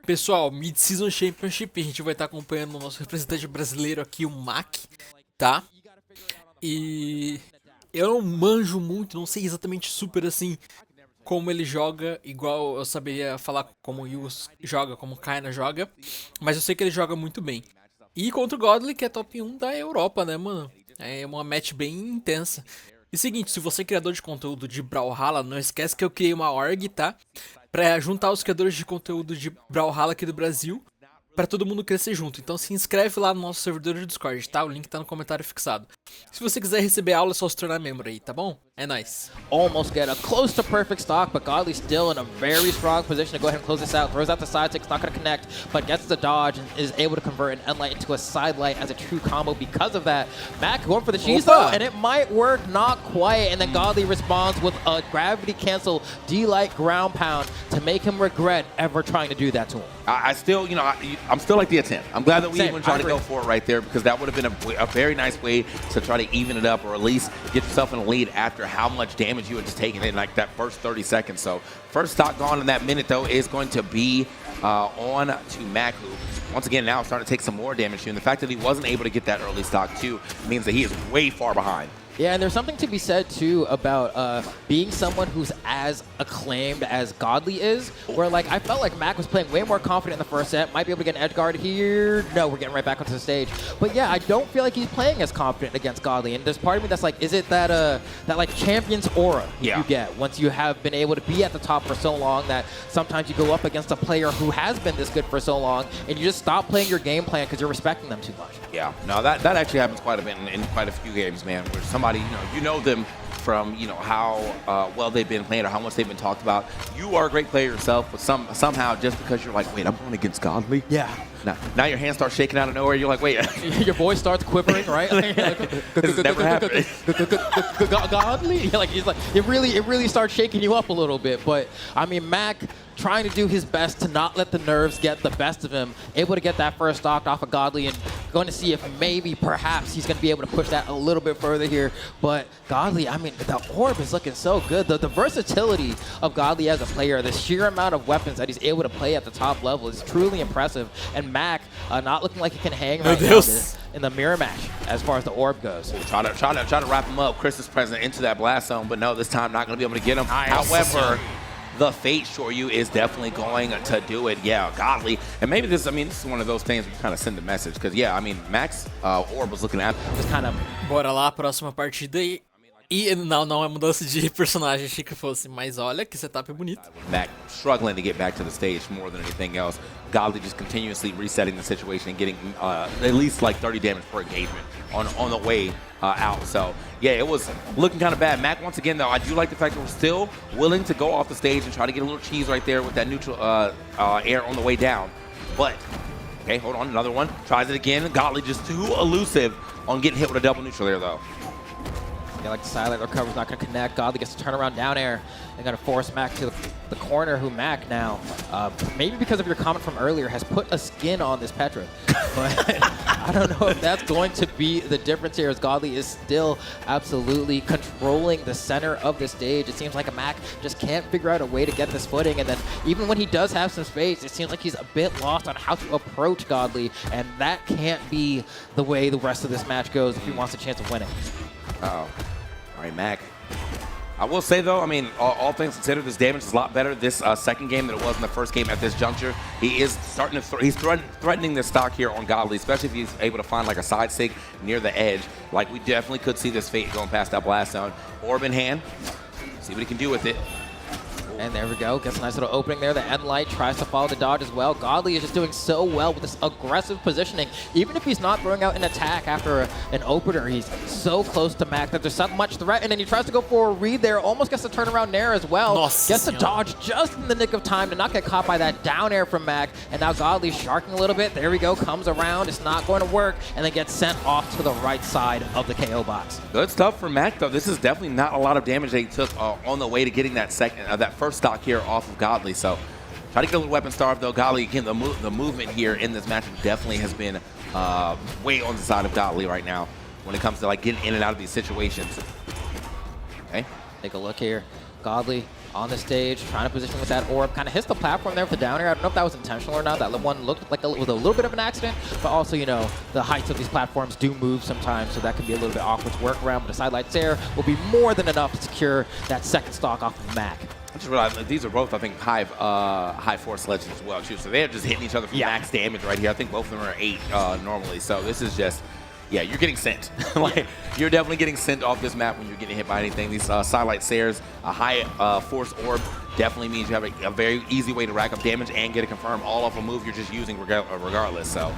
Pessoal, Mid-Season Championship, a gente vai estar acompanhando o nosso representante brasileiro aqui, o Mac, tá? E eu não manjo muito, não sei exatamente super assim como ele joga, igual eu saberia falar como o Yus joga, como o Kaina joga, mas eu sei que ele joga muito bem. E contra o Godly, que é top 1 da Europa, né, mano? É uma match bem intensa. E seguinte, se você é criador de conteúdo de Brawlhalla, não esquece que eu criei uma org, tá? Pra juntar os criadores de conteúdo de Brawlhalla aqui do Brasil, pra todo mundo crescer junto. Então se inscreve lá no nosso servidor de Discord, tá? O link tá no comentário fixado. Se você quiser receber aula, é só se tornar membro aí, tá bom? É nóis. Almost get a close to perfect stock, but Godly still in a very strong position to go ahead and close this out. Throws out the side stick, it's not going to connect, but gets the dodge and is able to convert an End Light into a side light as a true combo because of that. Mac going for the cheese though, and it might work, not quite, and then Godly responds with a gravity cancel D-Light ground pound to make him regret ever trying to do that to him. I still, I'm still like the attempt. I'm glad that we Same, even tried to go for it right there because that would have been a very nice way to try to even it up or at least get yourself in a lead after how much damage you had just taken in like that first 30 seconds. So first stock gone in that minute though is going to be on to Mac, who once again now starting to take some more damage too. And the fact that he wasn't able to get that early stock too means that he is way far behind. Yeah, and there's something to be said, too, about being someone who's as acclaimed as Godly is, where, like, I felt like Mac was playing way more confident in the first set, might be able to get an edge guard here. No, we're getting right back onto the stage. But, yeah, I don't feel like he's playing as confident against Godly, and there's part of me that's like, is it that, like, champion's aura you get once you have been able to be at the top for so long that sometimes you go up against a player who has been this good for so long, and you just stop playing your game plan because you're respecting them too much. Yeah, no, that actually happens quite a bit in quite a few games, man, where somebody, you know them from, how well they've been playing or how much they've been talked about. You are a great player yourself, but somehow just because you're like, wait, I'm going against Godly? Yeah. Now your hands start shaking out of nowhere. You're like, wait. Your voice starts quivering, right? This has never happened. Godly? It really starts shaking you up a little bit. But, I mean, Mac trying to do his best to not let the nerves get the best of him, able to get that first stock off of Godly and going to see if maybe, perhaps, he's going to be able to push that a little bit further here. But Godly, I mean, the orb is looking so good. The versatility of Godly as a player, the sheer amount of weapons that he's able to play at the top level is truly impressive. And Mac not looking like he can hang right now in the mirror match as far as the orb goes. Try to wrap him up. Chris is present into that blast zone, but no, this time not going to be able to get him. However, the Fate Shoryu is definitely going to do it. Yeah, Godly. And maybe this is one of those things we kind of send a message. Because, yeah, I mean, Max orb was looking at just kind of... Bora lá, próxima partida aí. E não é mudança de personagem, achei que fosse, mas olha que setup bonito. Mac struggling to get back to the stage more than anything else. Godly just continuously resetting the situation and getting at least like 30 damage per engagement on the way out. So, yeah, it was looking kind of bad. Mac, once again, though, I do like the fact that we're still willing to go off the stage and try to get a little cheese right there with that neutral air on the way down. But, okay, hold on, another one. Tries it again. Godly just too elusive on getting hit with a double neutral air, though. Yeah, like the silent recover's not going to connect. Godly gets to turn around down air and going to force Mac to the corner, who Mac now, maybe because of your comment from earlier, has put a skin on this Petra. But I don't know if that's going to be the difference here, as Godly is still absolutely controlling the center of the stage. It seems like a Mac just can't figure out a way to get this footing, and then even when he does have some space, it seems like he's a bit lost on how to approach Godly, and that can't be the way the rest of this match goes if he wants a chance of winning. Uh-oh. All right, Mac. I will say, though, I mean, all things considered, this damage is a lot better this second game than it was in the first game at this juncture. He is starting to he's threatening this stock here on Godly, especially if he's able to find like a side sig near the edge. Like, we definitely could see this Fate going past that blast zone. Orb in hand. See what he can do with it. And there we go. Gets a nice little opening there. The End Light tries to follow the dodge as well. Godly is just doing so well with this aggressive positioning. Even if he's not throwing out an attack after an opener, he's so close to Mac that there's not much threat. And then he tries to go for a read there. Almost gets to turn around Nair as well. Gets to dodge just in the nick of time to not get caught by that down air from Mac. And now Godly's sharking a little bit. There we go. Comes around. It's not going to work. And then gets sent off to the right side of the KO box. Good stuff for Mac, though. This is definitely not a lot of damage that he took on the way to getting that first stock here off of Godly. So try to get a little weapon starve, though. Godly, again, the movement here in this match definitely has been way on the side of Godly right now when it comes to like getting in and out of these situations. Okay. Take a look here. Godly on the stage, trying to position with that orb. Kind of hits the platform there with the down air. I don't know if that was intentional or not. That one looked like it was a little bit of an accident, but also, you know, the heights of these platforms do move sometimes, so that can be a little bit awkward to work around, but a sidelight there will be more than enough to secure that second stock off of Mac. I just realized that these are both, I think, high force legends as well, too. So they're just hitting each other for max damage right here. I think both of them are 8 normally. So this is just, yeah, you're getting sent. Like, you're definitely getting sent off this map when you're getting hit by anything. These sidelight Sayers, a high force orb, definitely means you have a very easy way to rack up damage and get a confirm all off a move you're just using regardless. So.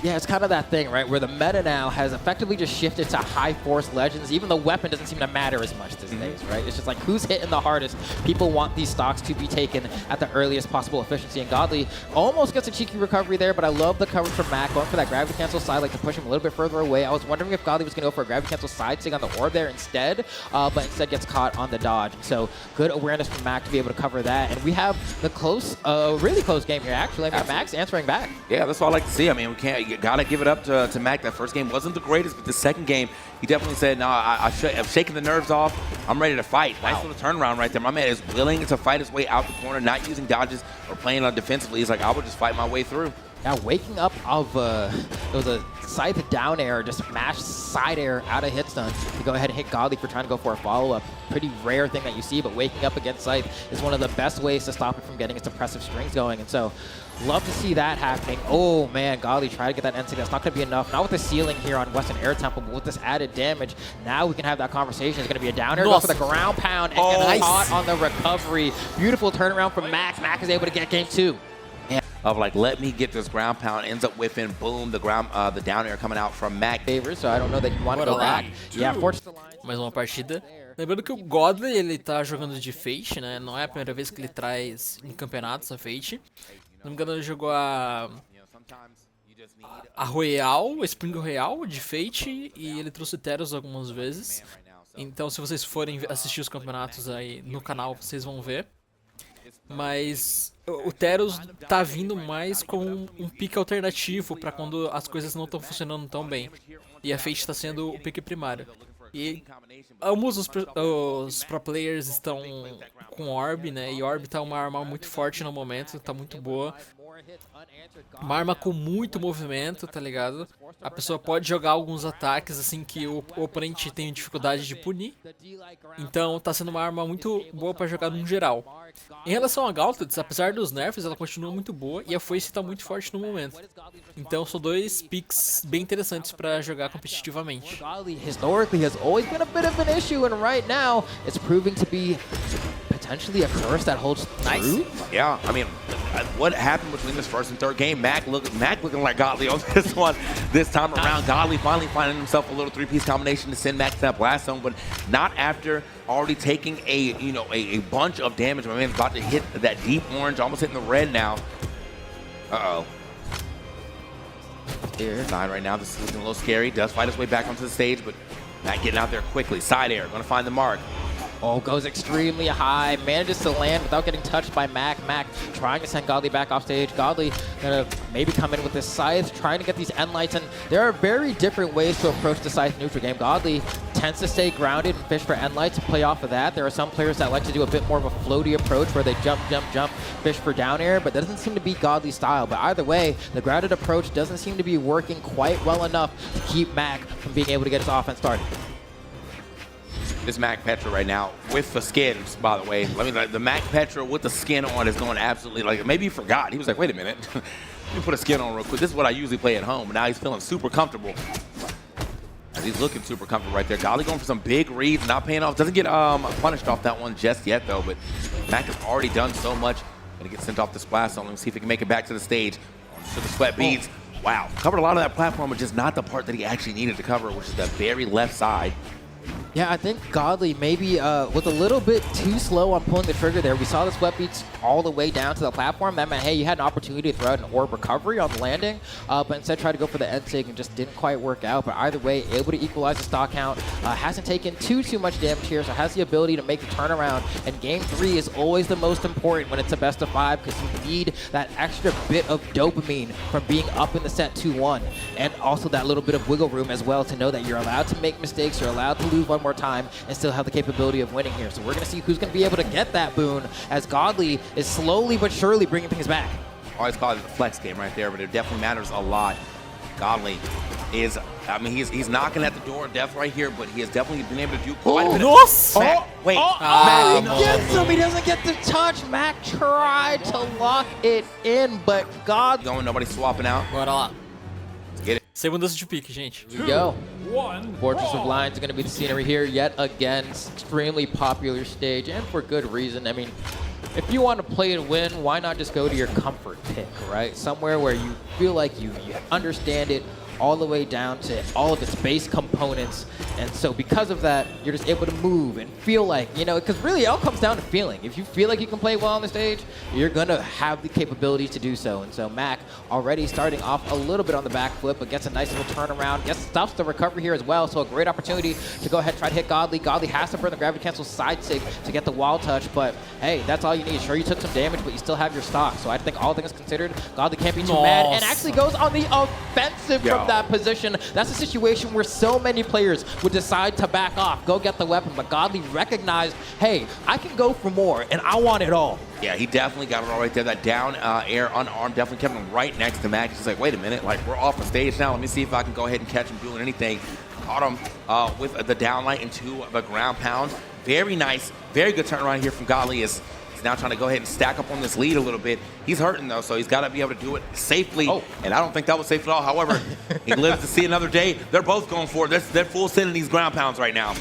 Yeah, it's kind of that thing, right, where the meta now has effectively just shifted to high force legends. Even the weapon doesn't seem to matter as much these days, right? It's just like who's hitting the hardest. People want these stocks to be taken at the earliest possible efficiency. And Godly almost gets a cheeky recovery there, but I love the coverage from Mac going for that gravity cancel side, like to push him a little bit further away. I was wondering if Godly was going to go for a gravity cancel side sig on the orb there instead, but instead gets caught on the dodge. So good awareness from Mac to be able to cover that. And we have the really close game here, actually. I mean, Mac's answering back. Yeah, that's what I like to see. I mean, you gotta give it up to Mac. That first game wasn't the greatest, but the second game, he definitely said, no, I'm shaking the nerves off. I'm ready to fight. Wow. Nice little turnaround right there. My man is willing to fight his way out the corner, not using dodges or playing on defensively. He's like, I will just fight my way through. Now waking up of, it was a scythe down air, just mash side air out of hit stun to go ahead and hit Godly for trying to go for a follow-up. Pretty rare thing that you see, but waking up against Scythe is one of the best ways to stop it from getting its impressive strings going. And so, love to see that happening. Oh man, Godly tried to get that NC. That's not going to be enough. Not with the ceiling here on Western Air Temple, but with this added damage, now we can have that conversation. It's going to be a down air, go for the ground pound, and get caught on the recovery. Beautiful turnaround from Mac. Mac is able to get game 2. Of like, let me get this ground pound, ends up whiffing, boom, the down air coming out from Mac. Favors, so I don't know that you want to go back. Yeah, force the line. Mais uma partida. Lembrando que o Godly, ele tá jogando de Fate, né? Não é a primeira vez que ele traz em campeonatos a Fate. Não me engano, ele jogou a Royal, Spring Royal de Fate, e ele trouxe Teros algumas vezes. Então, se vocês forem assistir os campeonatos aí no canal, vocês vão ver. Mas o Teros tá vindo mais com um pick alternativo para quando as coisas não estão funcionando tão bem. E a Fate tá sendo o pick primário. E ambos os pro players estão com Orb, né? E Orb tá uma arma muito forte no momento, tá muito boa. Uma arma com muito movimento, tá ligado? A pessoa pode jogar alguns ataques assim que o oponente tem dificuldade de punir. Então tá sendo uma arma muito boa pra jogar no geral. Em relação a Gauntlet, apesar dos nerfs, ela continua muito boa e a Foice tá muito forte no momento. Então são dois picks bem interessantes pra jogar competitivamente. Historically has always been a bit of an issue, and right now it's proving to be potentially a curse that holds true. Yeah, I mean, what happened between this first and third game? Mac looking like Godly on this one. This time around, Godly finally finding himself a little 3-piece combination to send Mac to that blast zone, but not after already taking a bunch of damage. My man's about to hit that deep orange, almost hitting the red now. Uh-oh. Here, 9 right now. This is looking a little scary. Does fight his way back onto the stage, but Mac getting out there quickly. Side air, going to find the mark. Oh, goes extremely high, manages to land without getting touched by Mac. Mac trying to send Godly back off stage. Godly gonna maybe come in with this Scythe, trying to get these end lights, and there are very different ways to approach the Scythe neutral game. Godly tends to stay grounded and fish for end lights and play off of that. There are some players that like to do a bit more of a floaty approach where they jump, fish for down air, but that doesn't seem to be Godly's style. But either way, the grounded approach doesn't seem to be working quite well enough to keep Mac from being able to get his offense started. This Mac Petra right now with the skins, by the way. I mean, the Mac Petra with the skin on is going absolutely like, maybe he forgot. He was like, wait a minute. Let me put a skin on real quick. This is what I usually play at home. And now he's feeling super comfortable. He's looking super comfortable right there. Godly going for some big reads, not paying off. Doesn't get punished off that one just yet, though. But Mac has already done so much. Gonna get sent off the splash zone. Let me see if he can make it back to the stage. To the sweat beads. Wow. Covered a lot of that platform, but just not the part that he actually needed to cover, which is the very left side. Yeah, I think Godly maybe was a little bit too slow on pulling the trigger there. We saw the sweat beats all the way down to the platform. That meant, hey, you had an opportunity to throw out an orb recovery on the landing, but instead tried to go for the end sig and just didn't quite work out. But either way, able to equalize the stock count. Hasn't taken too much damage here, so has the ability to make the turnaround. And game 3 is always the most important when it's a best of 5 because you need that extra bit of dopamine from being up in the set 2-1. And also that little bit of wiggle room as well to know that you're allowed to make mistakes, you're allowed to lose one more time and still have the capability of winning here. So we're going to see who's going to be able to get that boon as Godly is slowly but surely bringing things back. Always call it the flex game right there, but it definitely matters a lot. Godly is, I mean, he's knocking at the door of death right here, but he has definitely been able to do quite a bit of... Nossa! Mac, wait, Mac Mac, gets him. He doesn't get the touch. Mac tried to lock it in, but God... going, nobody swapping out. Bora lá. Get it. Sem mudança de pique, gente. Here we go. Fortress of Lions are going to be the scenery here yet again. Extremely popular stage, and for good reason. I mean, if you want to play to win, why not just go to your comfort pick, right? Somewhere where you feel like you understand it all the way down to all of its base components. And so because of that, you're just able to move and feel like, you know, because really it all comes down to feeling. If you feel like you can play well on the stage, you're going to have the capability to do so. And so Mac already starting off a little bit on the back flip, but gets a nice little turnaround, gets stops the recovery here as well. So a great opportunity to go ahead and try to hit Godly. Godly has to burn the gravity cancel side sig to get the wild touch, but hey, that's all you need. Sure, you took some damage, but you still have your stock. So I think all things considered, Godly can't be too mad and actually goes on the offensive from that position. That's a situation where so many players would decide to back off, go get the weapon, but Godly recognized, hey, I can go for more, and I want it all. Yeah, he definitely got it all right there. That down air unarmed definitely kept him right next to Mac. He's like, wait a minute, like we're off the stage now. Let me see if I can go ahead and catch him doing anything. Caught him with the down light into the ground pound. Very nice, very good turnaround here from Godly. He's now trying to go ahead and stack up on this lead a little bit. He's hurting though, so he's got to be able to do it safely. And I don't think that was safe at all. However, he lives to see another day. They're both going for it. They're full sending these ground pounds right now.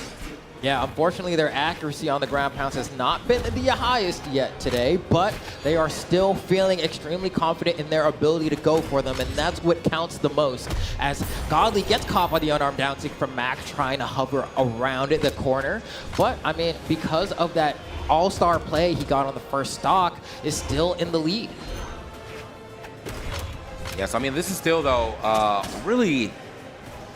Yeah, unfortunately, their accuracy on the ground pounds has not been the highest yet today, but they are still feeling extremely confident in their ability to go for them, and that's what counts the most. As Godly gets caught by the unarmed down kick from Mac, trying to hover around the corner. But, I mean, because of that all-star play he got on the first stock, is still in the lead. Yes, I mean, this is still, though, really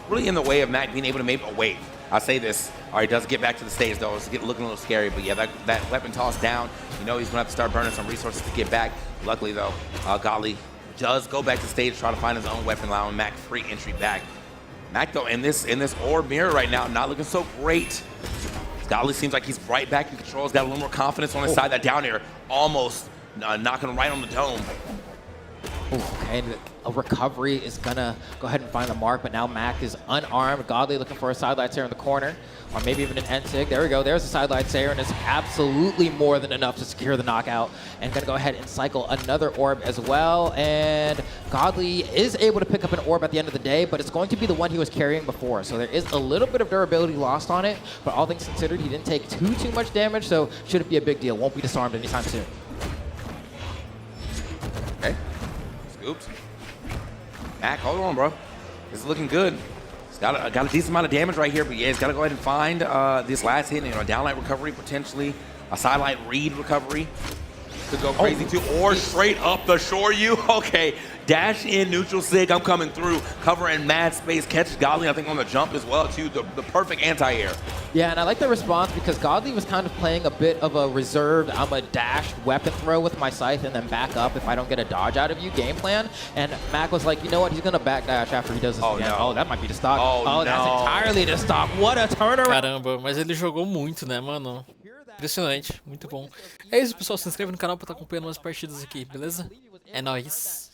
in the way of Mac being able to make a wave. I say this. All right, does get back to the stage, though. It's looking a little scary. But, yeah, that weapon toss down, you know he's going to have to start burning some resources to get back. Luckily, though, Godly does go back to stage, try to find his own weapon, allowing Mac free entry back. Mac, though, in this orb mirror right now, not looking so great. Godly seems like he's right back in control. He's got a little more confidence on his side. That down air almost knocking him right on the dome. Okay, and a recovery is gonna go ahead and find the mark, but now Mac is unarmed. Godly looking for a sidelight Sayer in the corner, or maybe even an N-Sig. There we go, there's a sidelight Sayer, and it's absolutely more than enough to secure the knockout. And gonna go ahead and cycle another orb as well, and Godly is able to pick up an orb at the end of the day, but it's going to be the one he was carrying before. So there is a little bit of durability lost on it, but all things considered, he didn't take too much damage, so shouldn't be a big deal. Won't be disarmed anytime soon. Okay. Oops. Mac, hold on, bro. This is looking good. He's got a decent amount of damage right here, but yeah, he's got to go ahead and find this last hit. You know, a downlight recovery potentially, a sidelight read recovery. Could go crazy too, or straight up the shore you. Okay, dash in, neutral sig, I'm coming through. Cover in mad space, catches Godly, I think, on the jump as well too. The perfect anti-air. Yeah, and I like the response because Godly was kind of playing a bit of a reserved, I'm a dash weapon throw with my scythe and then back up if I don't get a dodge out of you game plan. And Mac was like, you know what, he's going to backdash after he does this again. No. Oh, that might be the stock. Oh, no. That's entirely the stock. What a turnaround. Caramba, mas ele jogou muito, né, mano? Impressionante, muito bom. É isso, pessoal. Se inscreve no canal pra estar acompanhando umas partidas aqui, beleza? É nóis.